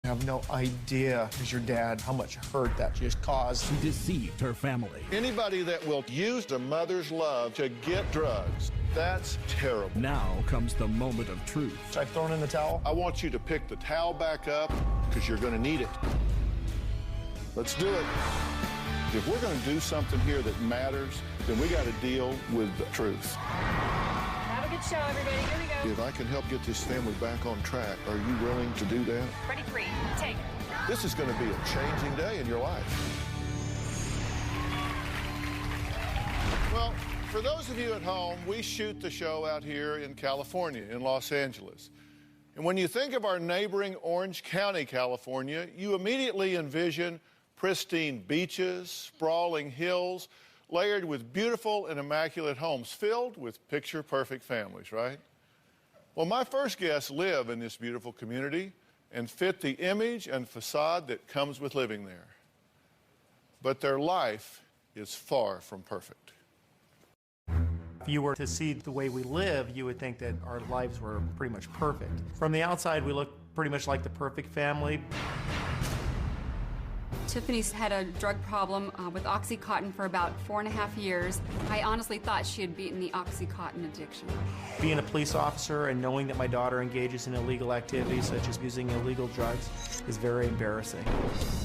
I have no idea, as your dad, how much hurt that just caused. She deceived her family. Anybody that will use a mother's love to get drugs, that's terrible. Now comes the moment of truth. I've thrown in the towel. I want you to pick the towel back up because you're going to need it. Let's do it. If we're going to do something here that matters, then we got to deal with the truth. Have a good show, everybody. Here we go. If I can help get this family back on track, are you willing to do that? Ready, three, take. This is going to be a changing day in your life. Well, for those of you at home, we shoot the show out here in California, in Los Angeles. And when you think of our neighboring Orange County, California, you immediately envision pristine beaches, sprawling hills, layered with beautiful and immaculate homes filled with picture-perfect families, right? Well, my first guests live in this beautiful community and fit the image and facade that comes with living there. But their life is far from perfect. If you were to see the way we live, you would think that our lives were pretty much perfect. From the outside, we look pretty much like the perfect family. Tiffany's had a drug problem with Oxycontin for about 4.5 years. I honestly thought she had beaten the Oxycontin addiction. Being a police officer and knowing that my daughter engages in illegal activities such as using illegal drugs is very embarrassing.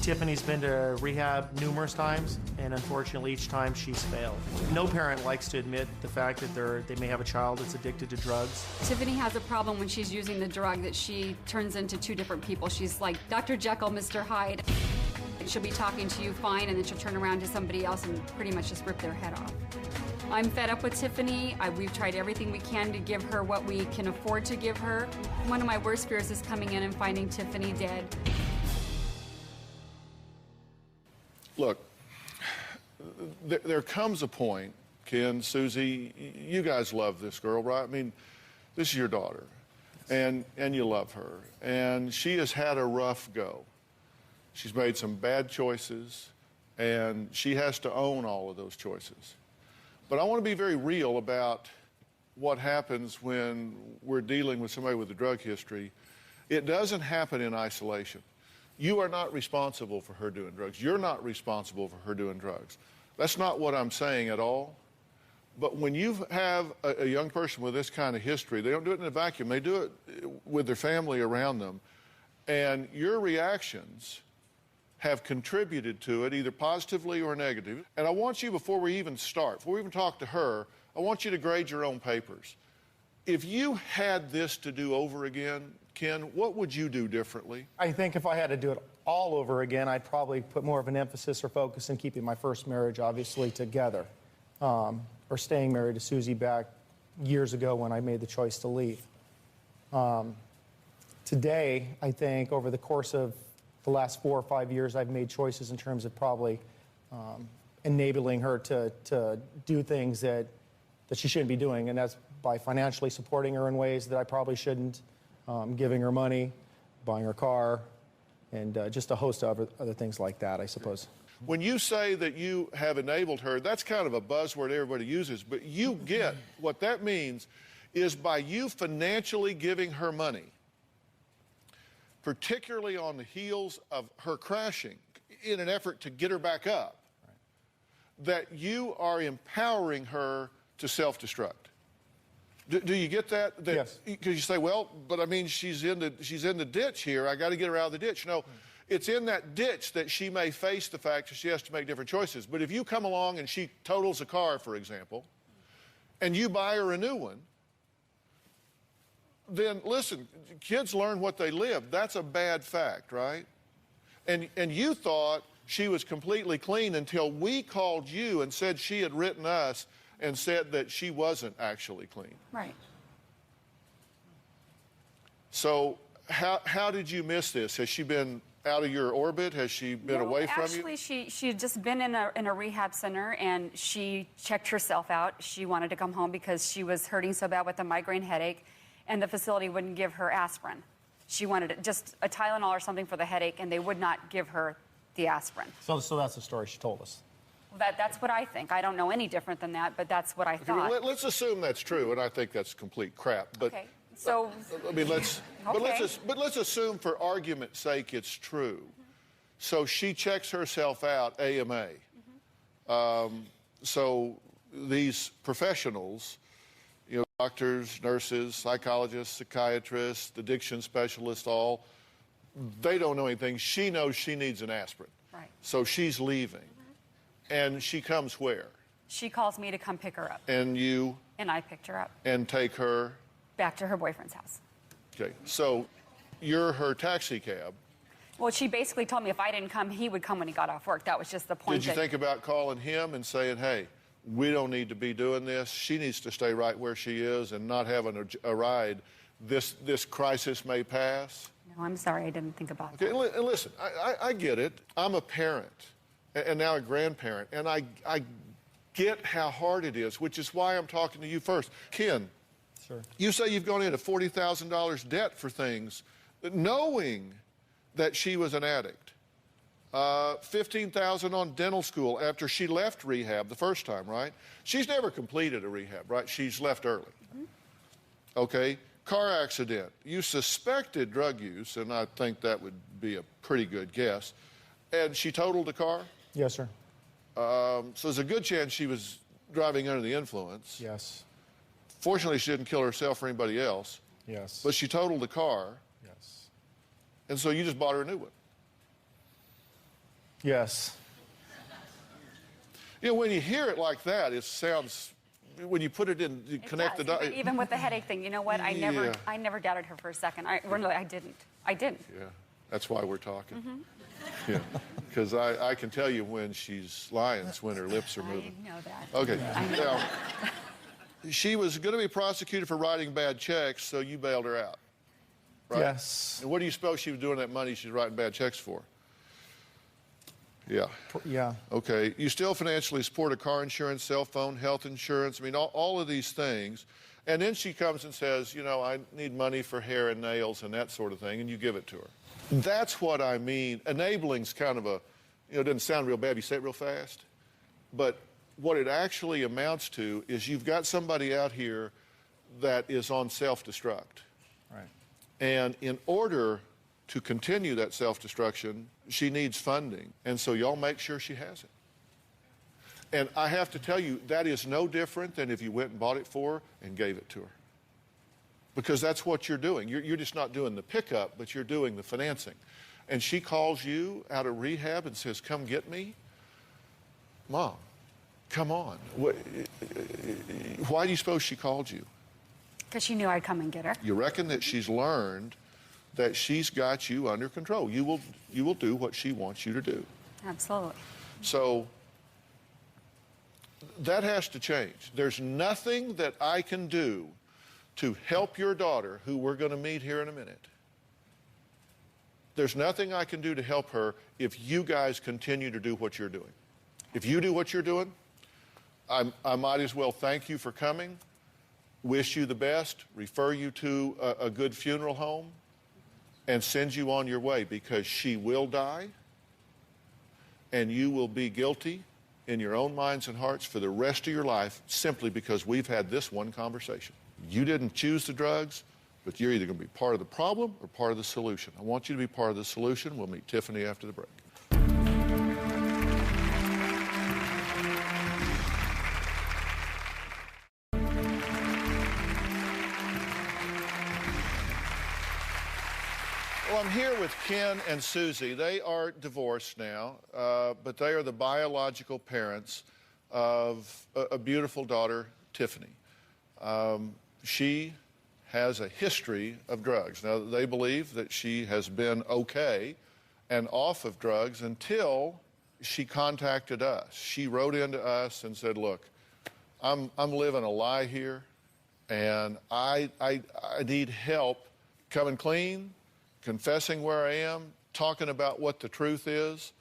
Tiffany's been to rehab numerous times, and unfortunately each time she's failed. No parent likes to admit the fact that they may have a child that's addicted to drugs. Tiffany has a problem when she's using the drug that she turns into two different people. She's like Dr. Jekyll, Mr. Hyde. She'll be talking to you fine, and then she'll turn around to somebody else and pretty much just rip their head off. I'm fed up with Tiffany. We've tried everything we can to give her what we can afford to give her. One of my worst fears is coming in and finding Tiffany dead. Look, there comes a point, Ken, Susie, you guys love this girl, right? I mean, this is your daughter, and you love her, and she has had a rough go. She's made some bad choices, and she has to own all of those choices. But I want to be very real about what happens when we're dealing with somebody with a drug history. It doesn't happen in isolation. You are not responsible for her doing drugs. You're not responsible for her doing drugs. That's not what I'm saying at all. But when you have a young person with this kind of history, they don't do it in a vacuum. They do it with their family around them. And your reactions have contributed to it, either positively or negatively. And I want you, before we even start, before we even talk to her, I want you to grade your own papers. If you had this to do over again, Ken, what would you do differently? I think if I had to do it all over again, I'd probably put more of an emphasis or focus in keeping my first marriage, obviously, together. Or staying married to Susie back years ago when I made the choice to leave. Today, I think over the course of the last 4 or 5 years, I've made choices in terms of probably enabling her to do things that she shouldn't be doing, and that's by financially supporting her in ways that I probably shouldn't, giving her money, buying her car, and just a host of other things like that, I suppose. When you say that you have enabled her, that's kind of a buzzword everybody uses, but you get what that means is by you financially giving her money, particularly on the heels of her crashing in an effort to get her back up, that you are empowering her to self-destruct. Do you get that? Yes. Because you say, well, but I mean, she's in the ditch here. I got to get her out of the ditch. No, it's in that ditch that she may face the fact that she has to make different choices. But if you come along and she totals a car, for example, and you buy her a new one, then listen, kids learn what they live. That's a bad fact, right? And you thought she was completely clean until we called you and said she had written us and said that she wasn't actually clean. Right. So how did you miss this? Has she been out of your orbit? Has she been away from you? Actually, she had just been in a rehab center, and she checked herself out. She wanted to come home because she was hurting so bad with a migraine headache, and the facility wouldn't give her aspirin. She wanted just a Tylenol or something for the headache, and they would not give her the aspirin. So that's the story she told us. That's what I think. I don't know any different than that, but that's what I thought. Let's assume that's true, and I think that's complete crap. But okay. So, I mean, let's Okay. but let's assume for argument's sake it's true. So she checks herself out AMA. So these professionals, you know, doctors, nurses, psychologists, psychiatrists, addiction specialists, all, they don't know anything. She knows she needs an aspirin. Right. So she's leaving. And she comes where? she calls me to come pick her up. And you And I picked her up and take her. back to her boyfriend's house. Okay, so you're her taxi cab. Well, she basically told me if I didn't come, he would come when he got off work. That was just the point. Did you think about calling him and saying, hey, we don't need to be doing this. She needs to stay right where she is and not having a ride. This crisis may pass. No, I'm sorry, I didn't think about Okay, that. and listen, I get it. I'm a parent and now a grandparent, and I get how hard it is, which is why I'm talking to you first. Ken, Sure. you say you've gone into $40,000 debt for things, knowing that she was an addict. $15,000 on dental school after she left rehab the first time, right? She's never completed a rehab, right? She's left early. Mm-hmm. Okay, car accident. You suspected drug use, and I think that would be a pretty good guess. And she totaled the car? Yes, sir. So there's a good chance she was driving under the influence. Yes. Fortunately, she didn't kill herself or anybody else, Yes. but she totaled the car, Yes. and so you just bought her a new one. Yes. You know, when you hear it like that, it sounds, when you put it in, you It connect the does. dots. Even with the headache thing, you know what? I Yeah. never doubted her for a second. I didn't. I didn't. Yeah, that's why we're talking. Mm-hmm. Yeah, because I can tell you when she's lying, it's when her lips are moving. I know that. Okay, I know now, she was going to be prosecuted for writing bad checks, so you bailed her out, right? Yes. And what do you suppose she was doing that money she's writing bad checks for? Yeah. Yeah. Okay. You still financially support a car insurance, cell phone, health insurance. I mean, all of these things. And then she comes and says, you know, I need money for hair and nails and that sort of thing, and you give it to her. That's what I mean. Enabling's kind of a, you know, it doesn't sound real bad. You say it real fast. But what it actually amounts to is you've got somebody out here that is on self-destruct. Right. And in order to continue that self-destruction, she needs funding. And so y'all make sure she has it. And I have to tell you, that is no different than if you went and bought it for her and gave it to her. Because that's what you're doing. You're just not doing the pickup, but you're doing the financing. And she calls you out of rehab and says, come get me. Mom, come on. Why do you suppose she called you? Because she knew I'd come and get her. You reckon that she's learned that she's got you under control. You will do what she wants you to do. Absolutely. So that has to change. There's nothing that I can do to help your daughter, who we're going to meet here in a minute. There's nothing I can do to help her if you guys continue to do what you're doing. If you do what you're doing, I might as well thank you for coming, wish you the best, refer you to a good funeral home, and send you on your way, because she will die, and you will be guilty in your own minds and hearts for the rest of your life, simply because we've had this one conversation. You didn't choose the drugs, but you're either going to be part of the problem or part of the solution. I want you to be part of the solution. We'll meet Tiffany after the break. Well, I'm here with Ken and Susie. They are divorced now, but they are the biological parents of a beautiful daughter, Tiffany. She has a history of drugs. Now, they believe that she has been okay and off of drugs until she contacted us. She wrote into us and said, look, I'm living a lie here, and I need help coming clean, confessing where I am, talking about what the truth is.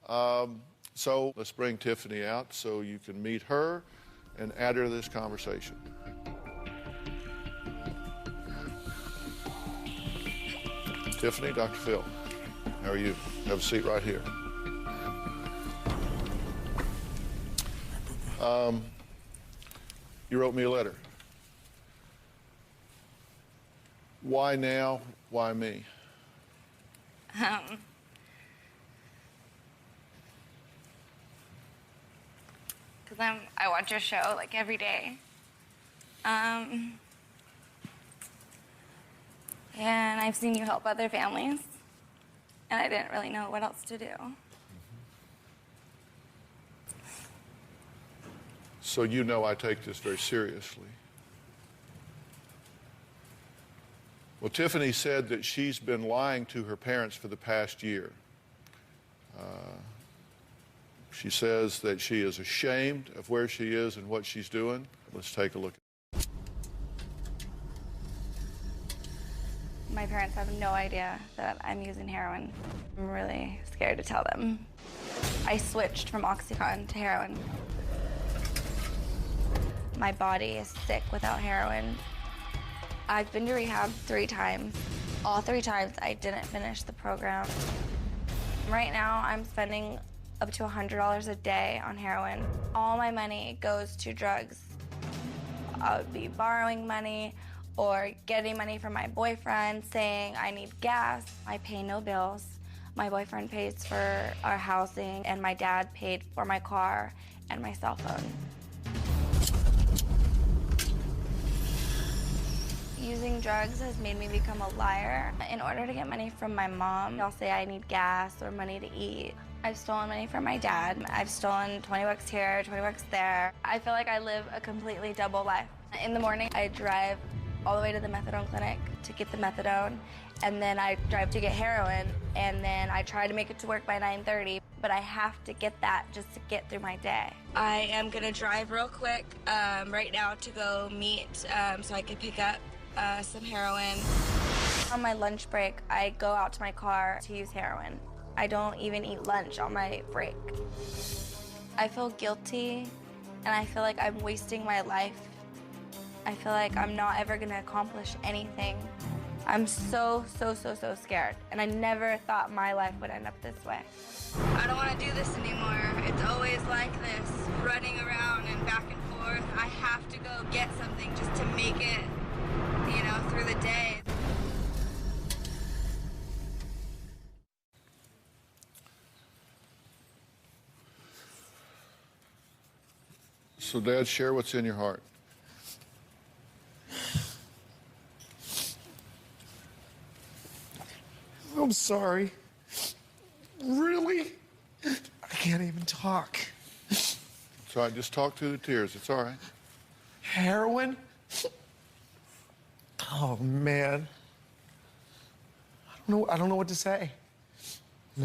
So let's bring Tiffany out so you can meet her and add her to this conversation. Tiffany, Dr. Phil, how are you? Have a seat right here. You wrote me a letter. Why now? Why me? Because I watch your show like every day. And I've seen you help other families, and I didn't really know what else to do. So you know I take this very seriously. Well, Tiffany said that she's been lying to her parents for the past year. She says that she is ashamed of where she is and what she's doing. Let's take a look. My parents have no idea that I'm using heroin. I'm really scared to tell them. I switched from Oxycontin to heroin. My body is sick without heroin. I've been to rehab 3 times. All 3 times I didn't finish the program. Right now I'm spending up to $100 a day on heroin. All my money goes to drugs. I would be borrowing money or getting money from my boyfriend saying I need gas. I pay no bills. My boyfriend pays for our housing, and my dad paid for my car and my cell phone. Using drugs has made me become a liar. In order to get money from my mom, I'll say I need gas or money to eat. I've stolen money from my dad. I've stolen 20 bucks here, 20 bucks there. I feel like I live a completely double life. In the morning, I drive all the way to the methadone clinic to get the methadone, and then I drive to get heroin, and then I try to make it to work by 9:30, but I have to get that just to get through my day. I am gonna drive real quick right now to go meet so I can pick up some heroin. On my lunch break, I go out to my car to use heroin. I don't even eat lunch on my break. I feel guilty, and I feel like I'm wasting my life. I feel like I'm not ever gonna accomplish anything. I'm so scared, and I never thought my life would end up this way. I don't wanna do this anymore. It's always like this, running around and back and forth. I have to go get something just to make it, you know, through the day. So, Dad, share what's in your heart. I'm sorry. Really? I can't even talk. It's all right. Just talk through the tears. It's all right. Heroin? Oh, man. I don't know what to say.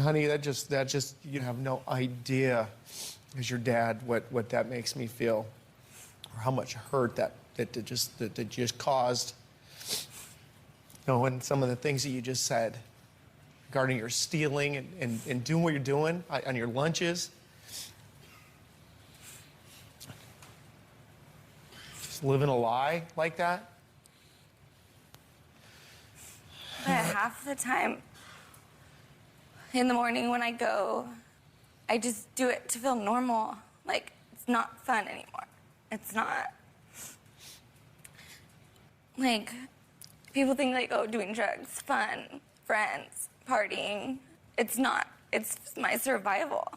Honey, that just, you have no idea as your dad what that makes me feel, or how much hurt that just caused. You know, and some of the things that you just said regarding your stealing and doing what you're doing on your lunches. Just living a lie like that. But half the time in the morning when I go, I just do it to feel normal. Like, it's not fun anymore. It's not. Like, people think like, oh, doing drugs, fun, friends, partying. It's not. It's my survival.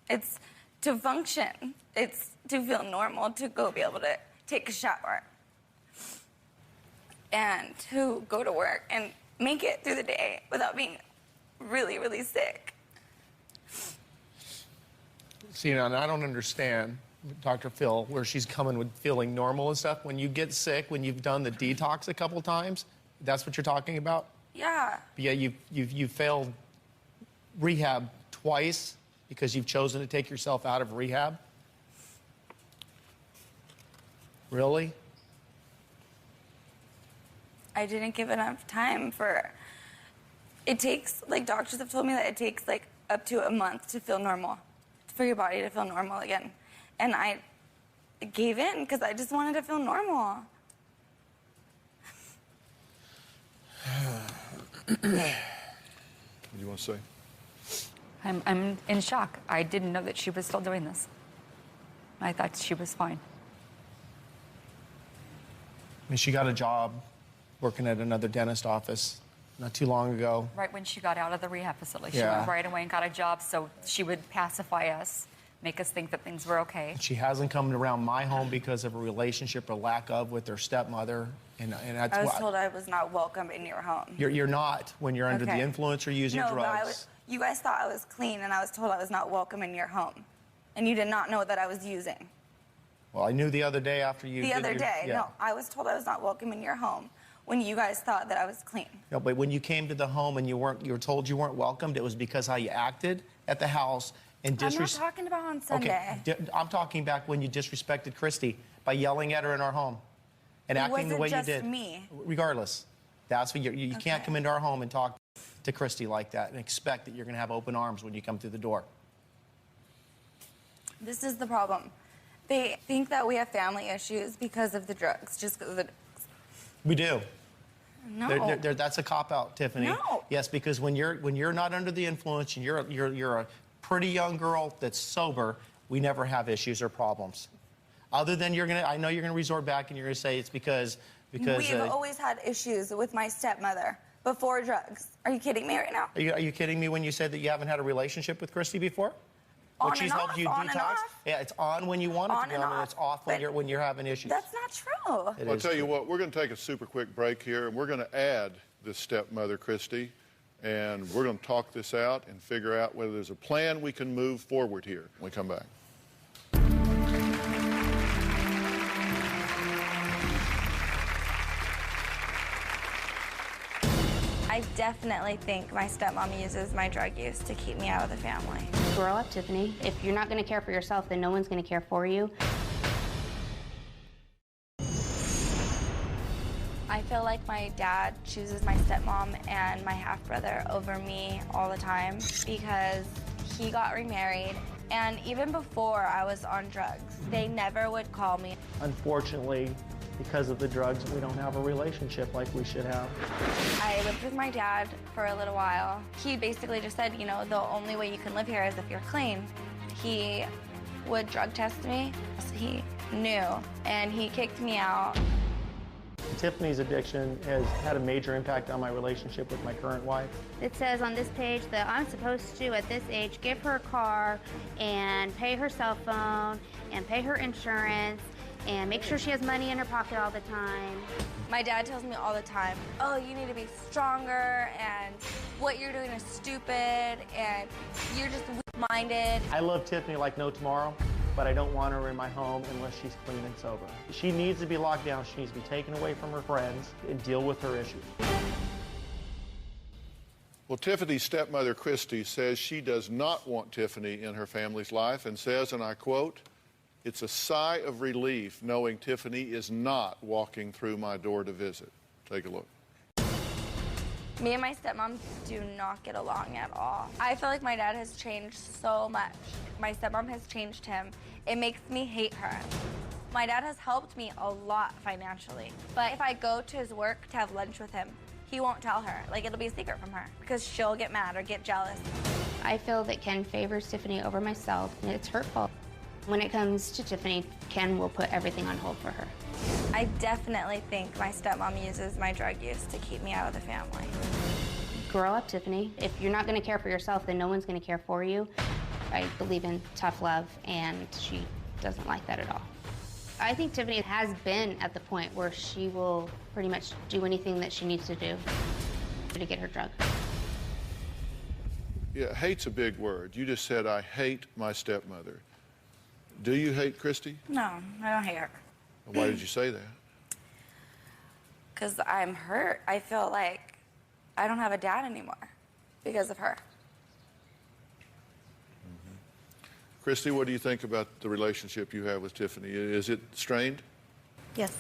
It's to function. It's to feel normal, to go be able to take a shower and to go to work and make it through the day without being really sick. See, and I don't understand, Dr. Phil, where she's coming with feeling normal and stuff. When you get sick, when you've done the detox a couple times, that's what you're talking about? Yeah. But yeah, you've failed rehab twice because you've chosen to take yourself out of rehab? Really? I didn't give enough time for... It takes, like, doctors have told me that it takes, like, up to a month to feel normal, for your body to feel normal again. And I gave in because I just wanted to feel normal. What do you want to say? I'm in shock. I didn't know that she was still doing this. I thought she was fine. I mean, she got a job working at another dentist office not too long ago. Right when she got out of the rehab facility, she Yeah. went right away and got a job so she would pacify us, make us think that things were okay. She hasn't come around my home because of a relationship or lack of with her stepmother. And that's I was why told I was not welcome in your home. you're not when you're under the Okay. influence or using No, drugs. but you guys thought I was clean, and I was told I was not welcome in your home. And you did not know that I was using. Well, I knew the other day after you The did other your- day, yeah. no, I was told I was not welcome in your home when you guys thought that I was clean. No, but when you came to the home and you were told you weren't welcomed, it was because how you acted at the house and I'm not talking about on Sunday. Okay, I'm talking back when you disrespected Christy by yelling at her in our home and It acting the wasn't way just you did. me. Regardless, that's what you can't Okay. come into our home and talk to Christy like that and expect that you're going to have open arms when you come through the door. This is the problem. They think that we have family issues because of the drugs, just because of the drugs. We do. No. That's a cop-out, Tiffany. No. Yes, because when you're not under the influence and you're a pretty young girl that's sober, we never have issues or problems. Other than I know you're gonna resort back and you're gonna say it's because We've always had issues with my stepmother before drugs. Are you kidding me right now? Are you kidding me when you said that you haven't had a relationship with Christy before? On When she's and helped off, you on and detox? off. Yeah, it's on when you want it On to be and on, and off, it's off but when you're having issues. That's not true. It Well, I'll is tell you true. what, we're going to take a super quick break here, and we're going to add this stepmother, Christy, and we're going to talk this out and figure out whether there's a plan we can move forward here when we come back. I definitely think my stepmom uses my drug use to keep me out of the family. Grow up, Tiffany. If you're not going to care for yourself, then no one's going to care for you. I feel like my dad chooses my stepmom and my half-brother over me all the time because he got remarried, and even before I was on drugs, they never would call me. Unfortunately, because of the drugs, we don't have a relationship like we should have. I lived with my dad for a little while. He basically just said, you know, the only way you can live here is if you're clean. He would drug test me. He knew, and he kicked me out. Tiffany's addiction has had a major impact on my relationship with my current wife. It says on this page that I'm supposed to, at this age, give her a car and pay her cell phone and pay her insurance and make sure she has money in her pocket all the time. My dad tells me all the time, oh, you need to be stronger, and what you're doing is stupid, and you're just weak-minded. I love Tiffany like no tomorrow, but I don't want her in my home unless she's clean and sober. She needs to be locked down. She needs to be taken away from her friends and deal with her issues. Well, Tiffany's stepmother, Christy, says she does not want Tiffany in her family's life and says, and I quote, "It's a sigh of relief knowing Tiffany is not walking through my door to visit." Take a look. Me and my stepmom do not get along at all. I feel like my dad has changed so much. My stepmom has changed him. It makes me hate her. My dad has helped me a lot financially, but if I go to his work to have lunch with him, he won't tell her. Like, it'll be a secret from her because she'll get mad or get jealous. I feel that Ken favors Tiffany over myself, and it's hurtful. When it comes to Tiffany, Ken will put everything on hold for her. I definitely think my stepmom uses my drug use to keep me out of the family. Grow up, Tiffany. If you're not going to care for yourself, then no one's going to care for you. I believe in tough love, and she doesn't like that at all. I think Tiffany has been at the point where she will pretty much do anything that she needs to do to get her drug. Yeah, hate's a big word. You just said, I hate my stepmother. Do you hate Christy? No, I don't hate her. Why did you say that? Because I'm hurt. I feel like I don't have a dad anymore because of her. Christy, what do you think about the relationship you have with Tiffany? Is it strained? Yes.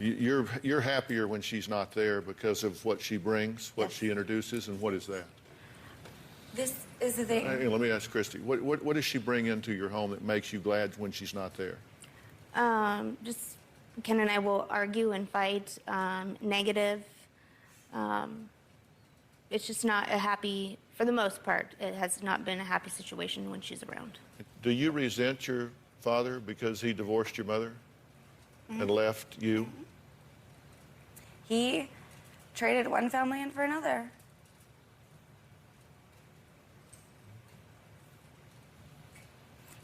You're happier when she's not there because of what she brings, what Yes. she introduces, and what is that? This is the thing. Hey, let me ask Christy, what does she bring into your home that makes you glad when she's not there? Just Ken and I will argue and fight, negative. It's just not a happy, for the most part, it has not been a happy situation when she's around. Do you resent your father because he divorced your mother and left you? He traded one family in for another.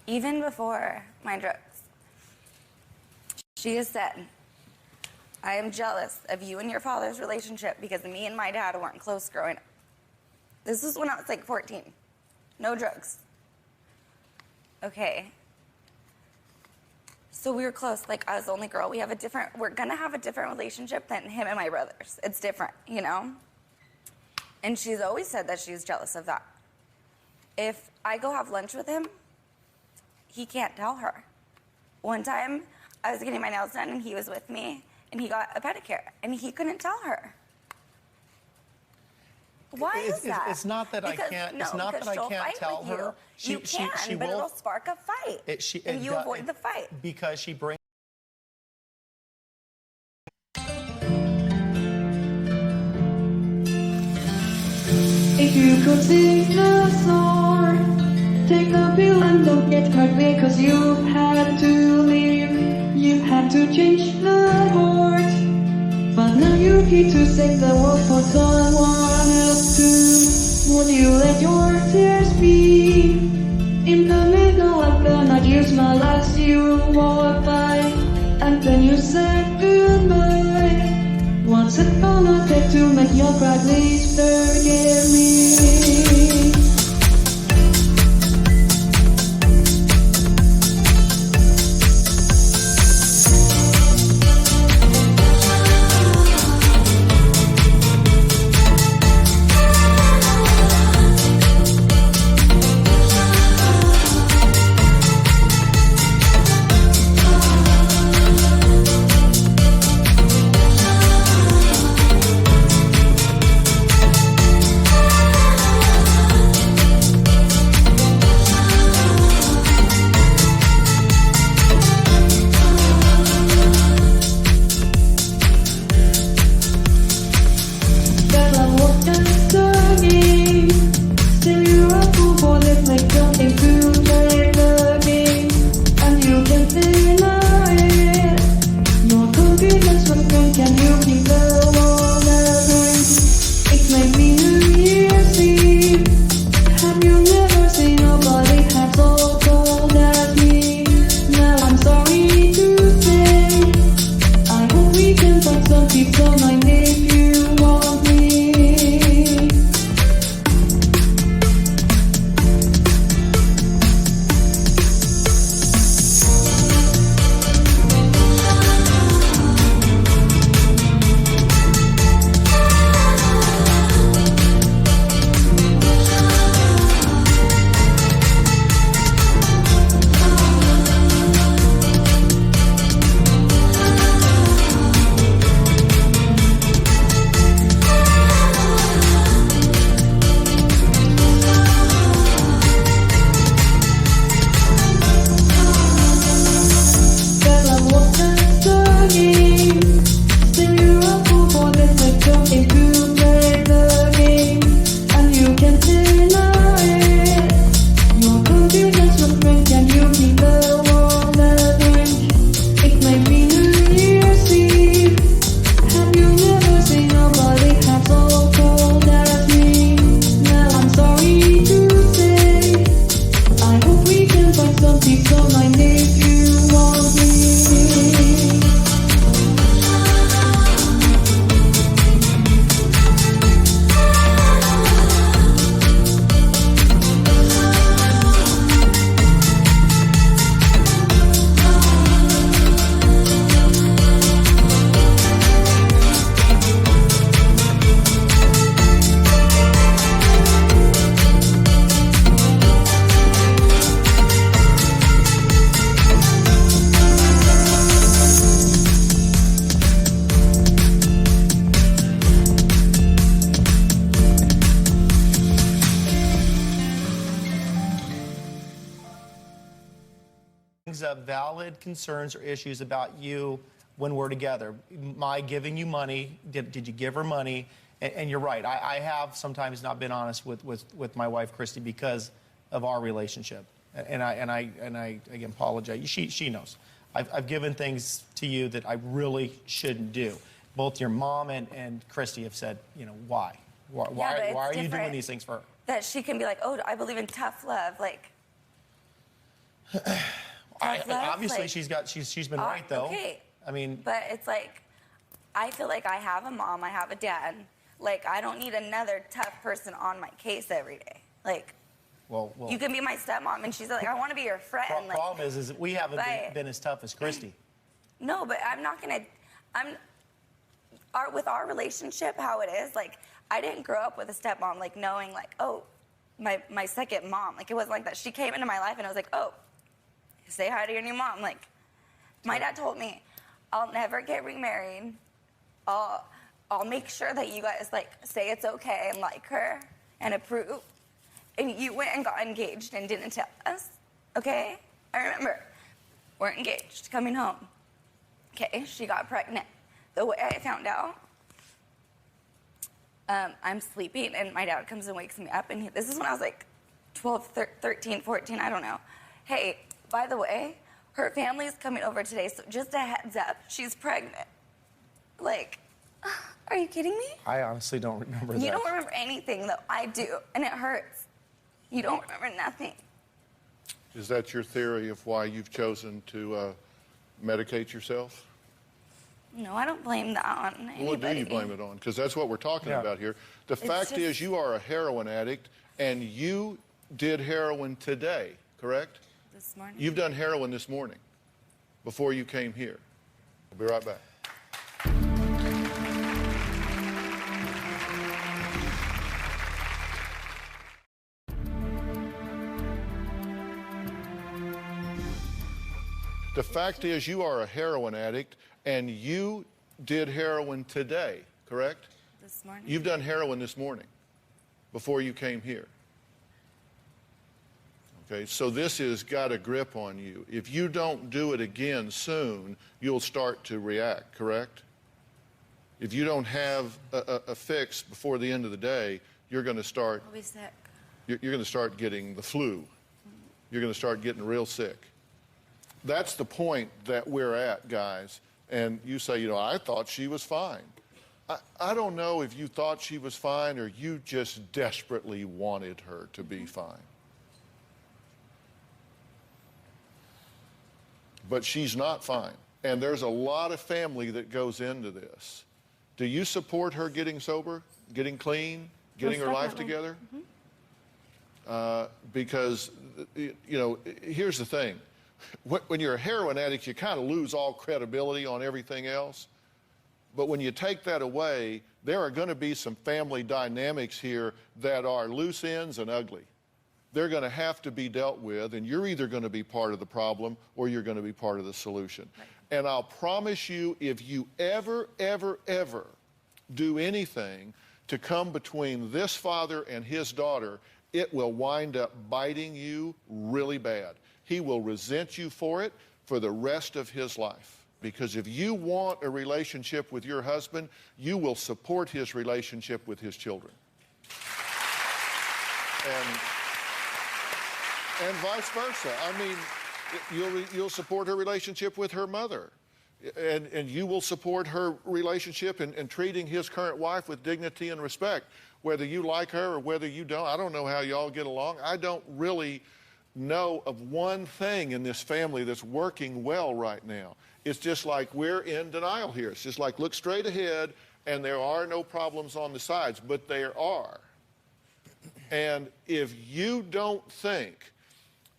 Even before my drugs, she has said, I am jealous of you and your father's relationship because me and my dad weren't close growing up. This was when I was like 14. No drugs. Okay. So we were close, like I was the only girl. We're gonna have a different relationship than him and my brothers. It's different, you know? And she's always said that she's jealous of that. If I go have lunch with him, he can't tell her. One time, I was getting my nails done and he was with me and he got a pedicure and he couldn't tell her. Why is that? It's not that I can't. It's not that I can't tell her. You can, but it'll spark a fight, and you avoid the fight because she brings. If you could take the sword, take the pill and don't get hurt because you've had to leave. You've had to change the heart. But now you're here to save the world for someone else too. Would you let your tears be in the middle of the night? Use my last you walk by, and then you said goodbye. What's it gonna take to make your cry? Please forgive me. Valid concerns or issues about you when we're together. My giving you money, did you give her money? And you're right, I have sometimes not been honest with my wife, Christy, because of our relationship. And I again, apologize. She knows. I've given things to you that I really shouldn't do. both your mom and Christy have said, you know, why? Why but are it's you doing different these things for her? That she can be like, oh, I believe in tough love, like. Obviously, she's been right though. Okay. I mean, but it's like, I feel like I have a mom, I have a dad. Like, I don't need another tough person on my case every day. Like, well, you can be my stepmom, and she's like, I want to be your friend. The problem is that we haven't been as tough as Christy. No, but I'm not gonna. With our relationship, how it is, like, I didn't grow up with a stepmom, like, knowing, like, oh, my second mom. Like, it wasn't like that. She came into my life, and I was like, oh, say hi to your new mom. Like, my dad told me, I'll never get remarried. I'll make sure that you guys, like, say it's okay and like her and approve. And you went and got engaged and didn't tell us, okay? I remember, we're engaged, coming home. Okay, she got pregnant. The way I found out, I'm sleeping, and my dad comes and wakes me up, and this is when I was like 12, 13, 14, I don't know. Hey, by the way, her family's coming over today, so just a heads up, she's pregnant. Like, are you kidding me? I honestly don't remember that. You don't remember anything, though. I do, and it hurts. You don't remember nothing. Is that your theory of why you've chosen to medicate yourself? No, I don't blame that on anybody. What do you blame it on? Because that's what we're talking about here. The fact is, you are a heroin addict, and you did heroin today, correct? This morning. You've done heroin this morning, before you came here. We'll be right back. The fact is, you are a heroin addict, and you did heroin today, correct? This morning. You've done heroin this morning, before you came here. Okay, so this has got a grip on you. If you don't do it again soon, you'll start to react, correct? If you don't have a fix before the end of the day, you're going to start. I'll be sick. You're going to start getting the flu. You're going to start getting real sick. That's the point that we're at, guys. And you say, you know, I thought she was fine. I don't know if you thought she was fine or you just desperately wanted her to be fine. But she's not fine. And there's a lot of family that goes into this. Do you support her getting sober, getting clean, getting her life together? Because, you know, here's the thing. When you're a heroin addict, you kind of lose all credibility on everything else. But when you take that away, there are going to be some family dynamics here that are loose ends and ugly. They're going to have to be dealt with, and you're either going to be part of the problem or you're going to be part of the solution. Right. And I'll promise you, if you ever do anything to come between this father and his daughter, it will wind up biting you really bad. He will resent you for it for the rest of his life. Because if you want a relationship with your husband, you will support his relationship with his children. And vice versa. I mean, you'll support her relationship with her mother. And you will support her relationship in treating his current wife with dignity and respect. Whether you like her or whether you don't, I don't know how y'all get along. I don't really know of one thing in this family that's working well right now. It's just like we're in denial here. It's just like look straight ahead and there are no problems on the sides, but there are. And if you don't think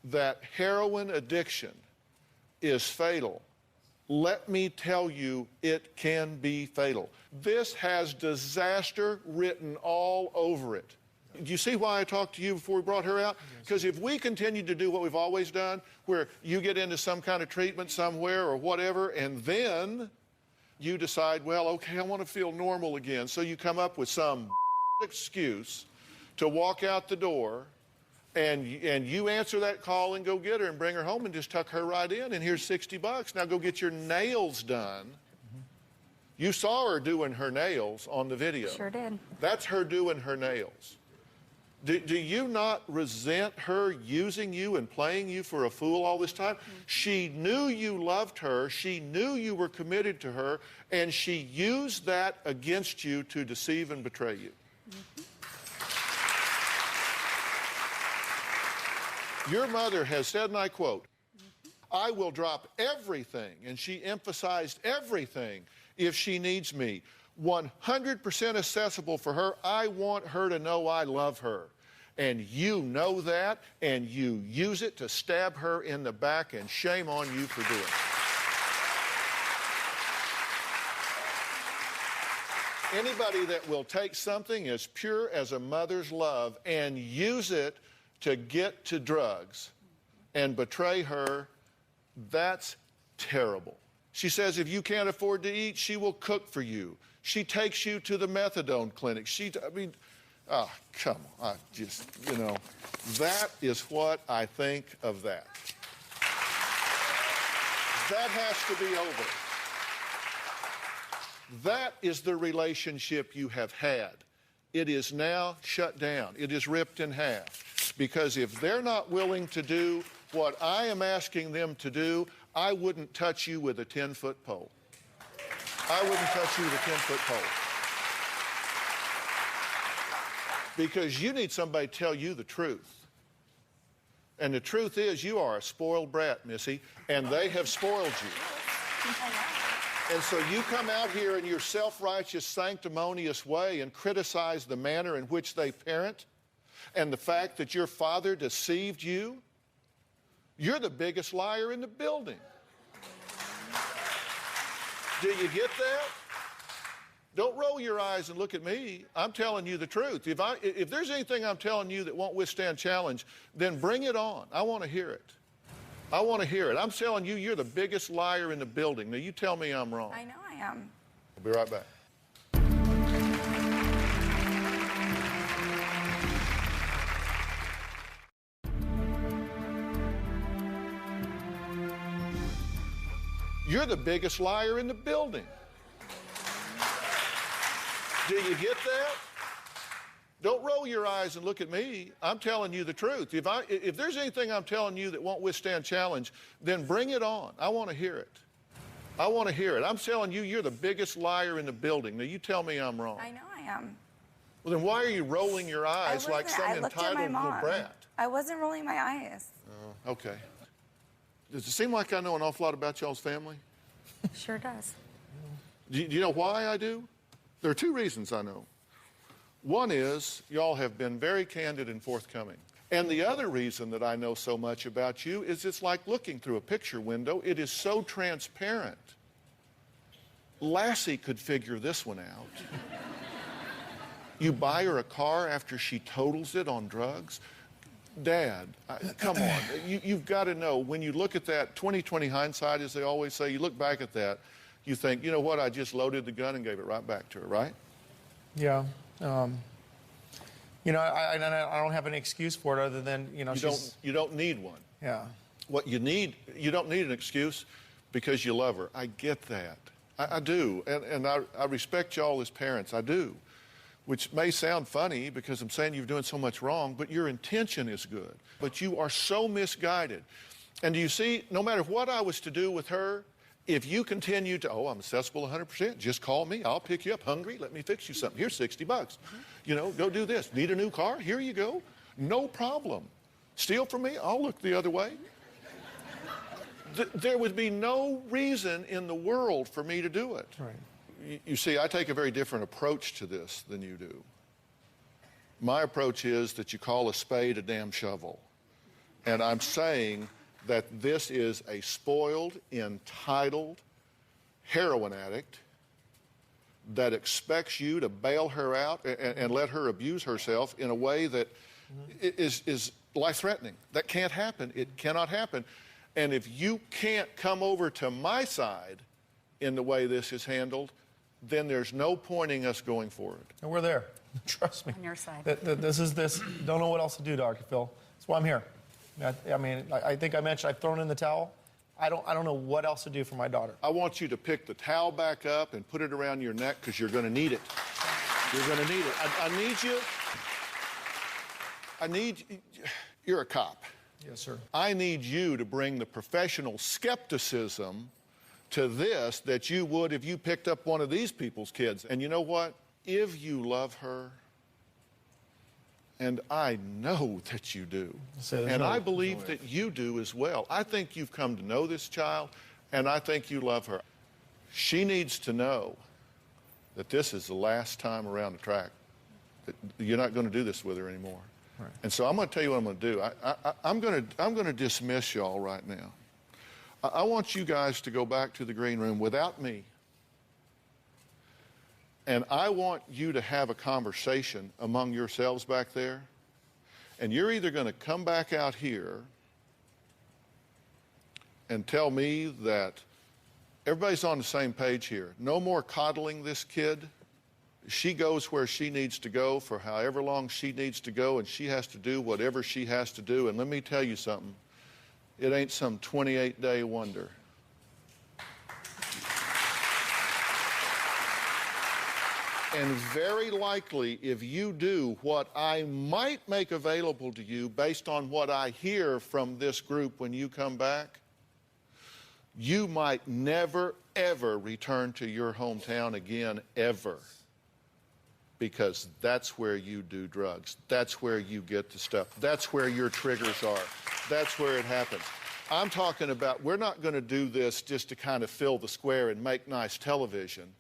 that heroin addiction is fatal, let me tell you, it can be fatal. This has disaster written all over it. Do you see why I talked to you before we brought her out? Because if we continue to do what we've always done, where you get into some kind of treatment somewhere or whatever, and then you decide, well, okay, I want to feel normal again. So you come up with some excuse to walk out the door, and you answer that call and go get her and bring her home and just tuck her right in, and here's $60. Now go get your nails done. You saw her doing her nails on the video. Sure did. That's her doing her nails. Do you not resent her using you and playing you for a fool all this time? She knew you loved her, she knew you were committed to her, and she used that against you to deceive and betray you. Your mother has said, and I quote, I will drop everything, and she emphasized everything, if she needs me. 100% accessible for her. I want her to know I love her. And you know that, and you use it to stab her in the back, and shame on you for doing it. Anybody that will take something as pure as a mother's love and use it to get to drugs and betray her, that's terrible. She says if you can't afford to eat, she will cook for you. She takes you to the methadone clinic. Oh, come on. That is what I think of that. That has to be over. That is the relationship you have had. It is now shut down. It is ripped in half. Because if they're not willing to do what I am asking them to do, I wouldn't touch you with a 10-foot pole. I wouldn't touch you with a 10-foot pole. Because you need somebody to tell you the truth. And the truth is you are a spoiled brat, Missy, and they have spoiled you. And so you come out here in your self-righteous, sanctimonious way and criticize the manner in which they parent and the fact that your father deceived you. You're the biggest liar in the building. Do you get that? Don't roll your eyes and look at me. I'm telling you the truth. If there's anything I'm telling you that won't withstand challenge, then bring it on. I want to hear it. I want to hear it. I'm telling you, you're the biggest liar in the building. Now, you tell me I'm wrong. I know I am. I'll be right back. You're the biggest liar in the building. Do you get that? Don't roll your eyes and look at me. I'm telling you the truth. If there's anything I'm telling you that won't withstand challenge, then bring it on. I want to hear it. I want to hear it. I'm telling you, you're the biggest liar in the building. Now, you tell me I'm wrong. I know I am. Well, then why are you rolling your eyes like some entitled little brat? I wasn't rolling my eyes. Okay. Does it seem like I know an awful lot about y'all's family? Sure does. Do you know why I do? There are two reasons I know. One is y'all have been very candid and forthcoming. And the other reason that I know so much about you is it's like looking through a picture window. It is so transparent. Lassie could figure this one out. You buy her a car after she totals it on drugs. Dad, come on. You've got to know, when you look at that, 20/20 hindsight, as they always say, you look back at that, you think, you know what, I just loaded the gun and gave it right back to her, right? Yeah. You know, I don't have any excuse for it other than, you know, You don't need one. Yeah. What you don't need an excuse because you love her. I get that. I do. And I respect y'all as parents. I do. Which may sound funny because I'm saying you're doing so much wrong, but your intention is good. But you are so misguided. And do you see, no matter what I was to do with her, if you continue to, I'm accessible 100%, just call me. I'll pick you up. Hungry? Let me fix you something. Here's $60. You know, go do this. Need a new car? Here you go. No problem. Steal from me? I'll look the other way. There would be no reason in the world for me to do it. Right. You see, I take a very different approach to this than you do. My approach is that you call a spade a damn shovel. And I'm saying that this is a spoiled, entitled heroin addict that expects you to bail her out and let her abuse herself in a way that is life-threatening. That can't happen. It cannot happen. And if you can't come over to my side in the way this is handled, then there's no pointing us going forward. And we're there. Trust me. On your side. This. Don't know what else to do, Dr. Phil. That's why I'm here. I mean, I think I mentioned I've thrown in the towel. I don't know what else to do for my daughter. I want you to pick the towel back up and put it around your neck because you're going to need it. You're going to need it. I need you. you're a cop. Yes, sir. I need you to bring the professional skepticism to this that you would if you picked up one of these people's kids. And you know what? If you love her, and I know that you do, and I believe that you do as well. I think you've come to know this child, and I think you love her. She needs to know that this is the last time around the track, that you're not going to do this with her anymore. Right. And so I'm going to tell you what I'm going to do. I'm going to dismiss y'all right now. I want you guys to go back to the green room without me. And I want you to have a conversation among yourselves back there. And you're either going to come back out here and tell me that everybody's on the same page here. No more coddling this kid. She goes where she needs to go for however long she needs to go, and she has to do whatever she has to do. And let me tell you something. It ain't some 28-day wonder. And very likely, if you do what I might make available to you based on what I hear from this group when you come back, you might never, ever return to your hometown again, ever. Because that's where you do drugs. That's where you get the stuff. That's where your triggers are. That's where it happens. I'm talking about, we're not going to do this just to kind of fill the square and make nice television.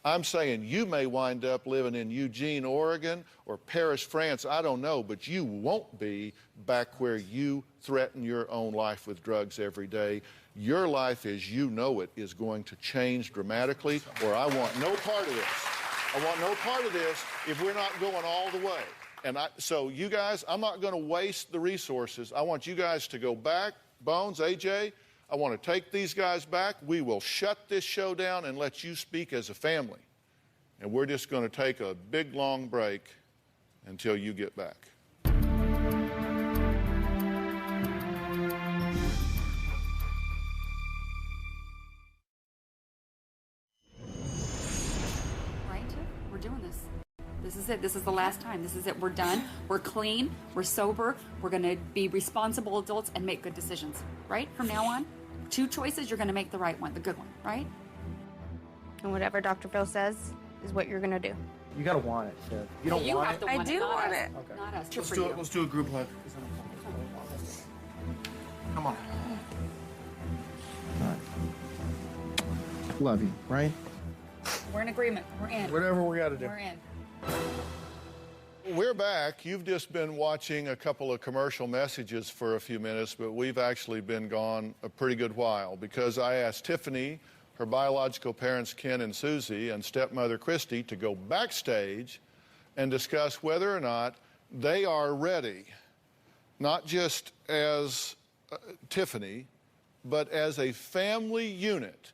I'm saying you may wind up living in Eugene, Oregon, or Paris, France, I don't know, but you won't be back where you threaten your own life with drugs every day. Your life as you know it is going to change dramatically, or I want no part of this. I want no part of this if we're not going all the way. And so you guys, I'm not going to waste the resources. I want you guys to go back. Bones, AJ, I want to take these guys back. We will shut this show down and let you speak as a family. And we're just going to take a big, long break until you get back. Right, Tiff? We're doing this. This is it. This is the last time. This is it. We're done. We're clean. We're sober. We're going to be responsible adults and make good decisions. Right? From now on, 2 choices, you're going to make the right one, the good one. Right? And whatever Dr. Phil says is what you're going to do. You got to want it, Tiff. You don't want have it? to want I do not want us. it. Okay. Not us. Let's do a group hug. Come on. All right. Love you, right? We're in agreement. We're in. Whatever we got to do. We're in. We're back. You've just been watching a couple of commercial messages for a few minutes, but we've actually been gone a pretty good while because I asked Tiffany, her biological parents Ken and Susie, and stepmother Christy to go backstage and discuss whether or not they are ready, not just as Tiffany, but as a family unit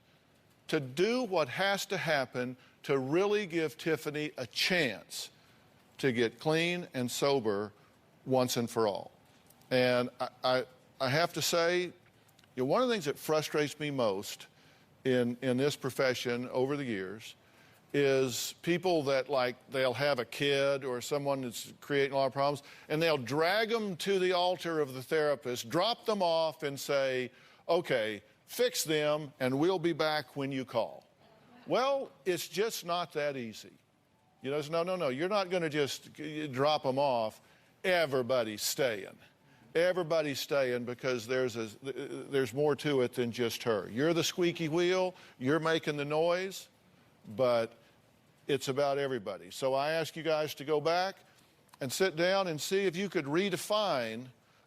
to do what has to happen to really give Tiffany a chance to get clean and sober once and for all. And I have to say, one of the things that frustrates me most in this profession over the years is people that, like, they'll have a kid or someone that's creating a lot of problems, and they'll drag them to the altar of the therapist, drop them off, and say, okay, fix them, and we'll be back when you call. Well, it's just not that easy. You know, no, you're not going to just drop them off. Everybody's staying. Everybody's staying because there's more to it than just her. You're the squeaky wheel, you're making the noise, but it's about everybody. So I ask you guys to go back and sit down and see if you could redefine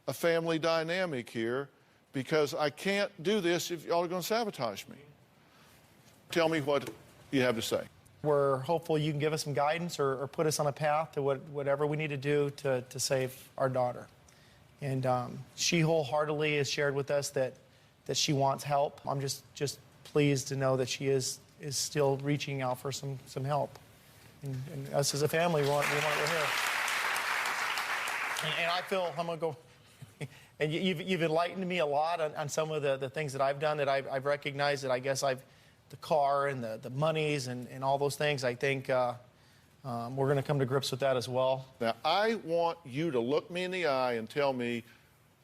a family dynamic here, because I can't do this if y'all are going to sabotage me. Tell me what you have to say. We're hopeful you can give us some guidance or put us on a path to whatever we need to do to save our daughter. And she wholeheartedly has shared with us that she wants help. I'm just pleased to know that she is still reaching out for some help. And us as a family, we want her here. And I feel, I'm going to go, and you've enlightened me a lot on some of the things that I've done, that I've recognized that I guess the car and the monies and all those things, I think We're going to come to grips with that as well. Now, I want you to look me in the eye and tell me,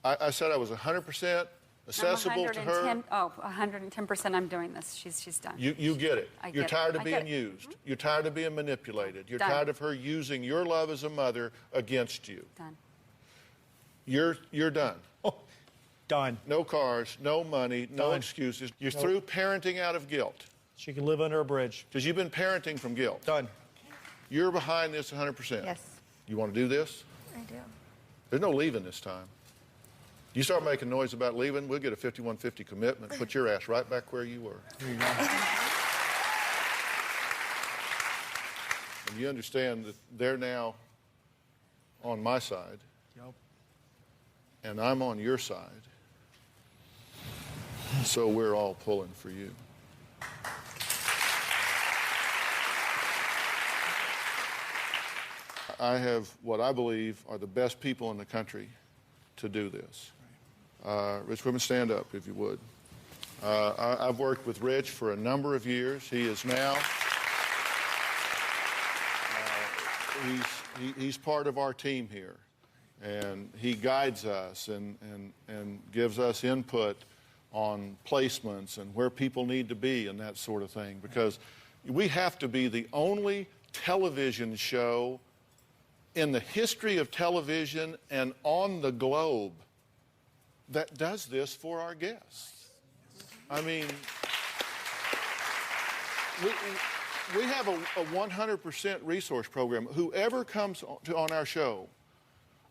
I said I was 100% accessible to her. 110% I'm doing this. She's done. You get it. I get You're it. tired of I get being it. used. You're tired of being manipulated. You're Done. tired of her using your love as a mother against you. Done. You're done. Done. No cars, no money, no Done. excuses. You're through parenting out of guilt. She can live under a bridge. Because you've been parenting from guilt. Done. You're behind this 100%. Yes, You want to do this? I do. There's no leaving this time. You start making noise about leaving, we'll get a 5150 commitment, put your ass right back where you were. There you go. And you understand that they're now on my side, Yep. and I'm on your side. So we're all pulling for you. I have what I believe are the best people in the country to do this. Rich Whitman, stand up if you would. I've worked with Rich for a number of years. He is now, he's part of our team here. And he guides us and gives us input on placements and where people need to be and that sort of thing. Because we have to be the only television show in the history of television and on the globe that does this for our guests. I mean, we have a 100% resource program. Whoever comes on our show,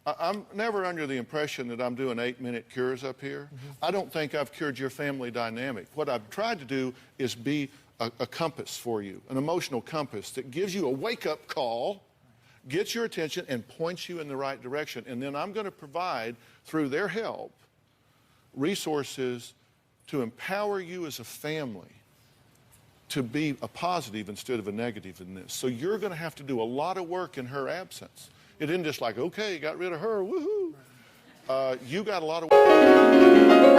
I'm never under the impression that I'm doing 8-minute cures up here. I don't think I've cured your family dynamic. What I've tried to do is be a compass for you, an emotional compass that gives you a wake-up call, gets your attention, and points you in the right direction. And then I'm going to provide, through their help, resources to empower you as a family to be a positive instead of a negative in this. So you're going to have to do a lot of work in her absence. It isn't just like, okay, got rid of her, woohoo. You got a lot of work.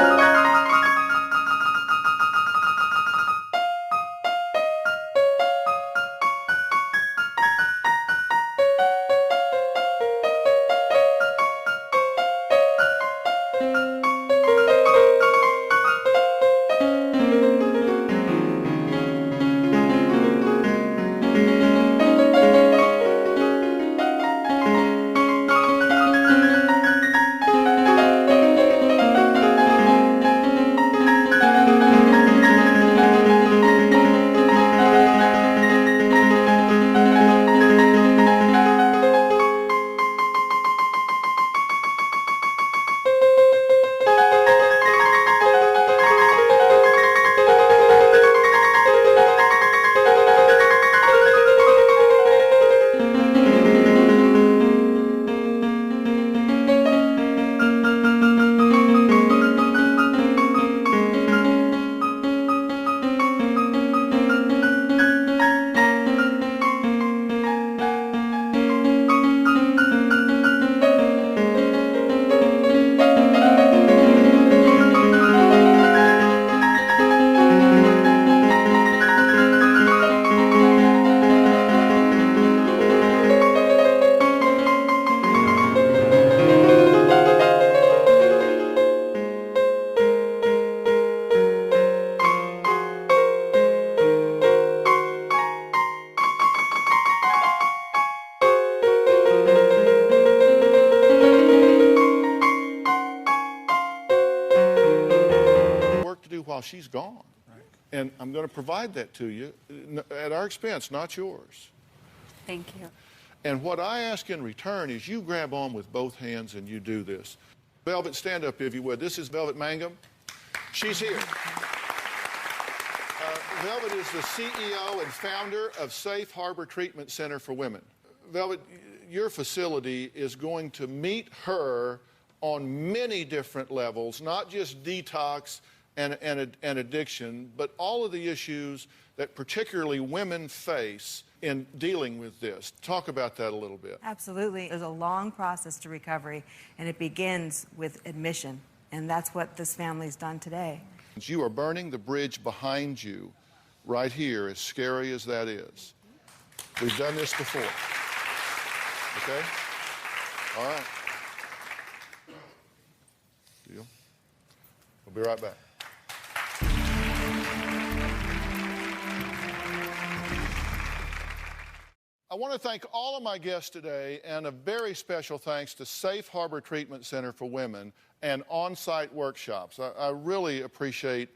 While she's gone. Right. And I'm going to provide that to you at our expense, not yours. Thank you. And what I ask in return is you grab on with both hands and you do this. Velvet, stand up if you would. This is Velvet Mangum. She's here. Velvet is the CEO and founder of Safe Harbor Treatment Center for Women. Velvet, your facility is going to meet her on many different levels, not just detox and addiction, but all of the issues that particularly women face in dealing with this. Talk about that a little bit. Absolutely. There's a long process to recovery, and it begins with admission, and that's what this family's done today. You are burning the bridge behind you right here, as scary as that is. We've done this before. Okay? All right. Deal. We'll be right back. I want to thank all of my guests today, and a very special thanks to Safe Harbor Treatment Center for Women and on-site workshops. I really appreciate